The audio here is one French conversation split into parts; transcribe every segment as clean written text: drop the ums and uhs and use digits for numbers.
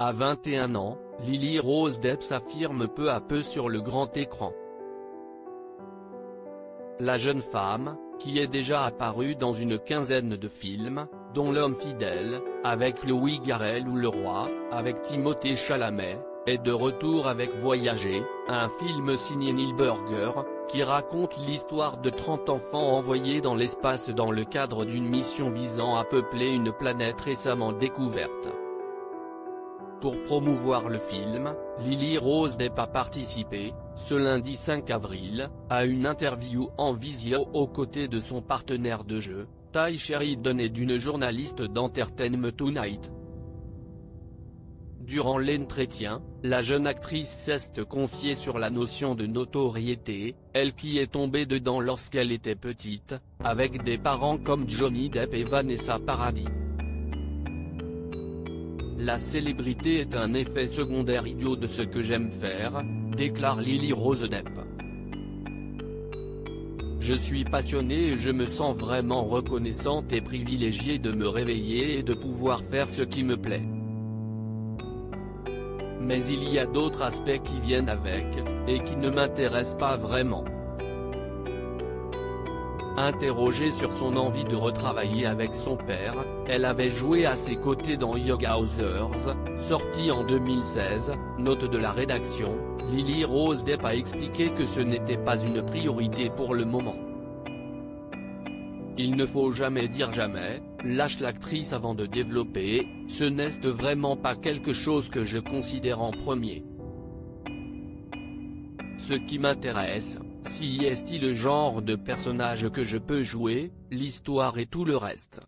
À 21 ans, Lily Rose Depp s'affirme peu à peu sur le grand écran. La jeune femme, qui est déjà apparue dans une quinzaine de films, dont L'homme fidèle, avec Louis Garrel ou Le Roi, avec Timothée Chalamet, est de retour avec Voyager, un film signé Neil Burger, qui raconte l'histoire de 30 enfants envoyés dans l'espace dans le cadre d'une mission visant à peupler une planète récemment découverte. Pour promouvoir le film, Lily Rose Depp a participé, ce lundi 5 avril, à une interview en visio aux côtés de son partenaire de jeu, Tye Sheridan, et d'une journaliste d'Entertainment Tonight. Durant l'entretien, la jeune actrice s'est confiée sur la notion de notoriété, elle qui est tombée dedans lorsqu'elle était petite, avec des parents comme Johnny Depp et Vanessa Paradis. La célébrité est un effet secondaire idiot de ce que j'aime faire, déclare Lily Rose Depp. Je suis passionnée et je me sens vraiment reconnaissante et privilégiée de me réveiller et de pouvoir faire ce qui me plaît. Mais il y a d'autres aspects qui viennent avec, et qui ne m'intéressent pas vraiment. Interrogée sur son envie de retravailler avec son père, elle avait joué à ses côtés dans Young Houseers, sorti en 2016, note de la rédaction, Lily Rose Depp a expliqué que ce n'était pas une priorité pour le moment. Il ne faut jamais dire jamais, lâche l'actrice avant de développer, ce n'est vraiment pas quelque chose que je considère en premier. Ce qui m'intéresse, c'est le genre de personnage que je peux jouer, l'histoire et tout le reste.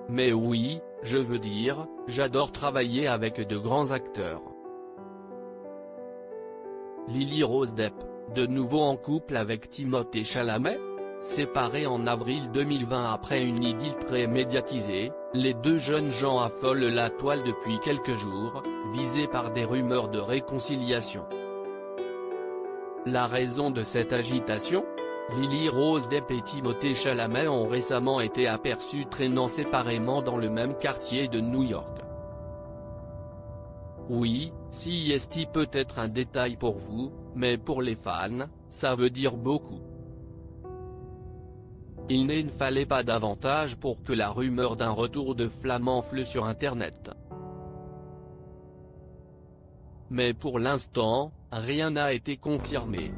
Mais oui, je veux dire, j'adore travailler avec de grands acteurs. Lily Rose Depp, de nouveau en couple avec Timothée Chalamet? Séparés en avril 2020 après une idylle très médiatisée, les deux jeunes gens affolent la toile depuis quelques jours, visés par des rumeurs de réconciliation. La raison de cette agitation? Lily Rose Depp et Timothée Chalamet ont récemment été aperçus traînant séparément dans le même quartier de New York. Oui, c'est peut être un détail pour vous, mais pour les fans, ça veut dire beaucoup. Il ne fallait pas davantage pour que la rumeur d'un retour de flamme enfle sur Internet. Mais pour l'instant, rien n'a été confirmé.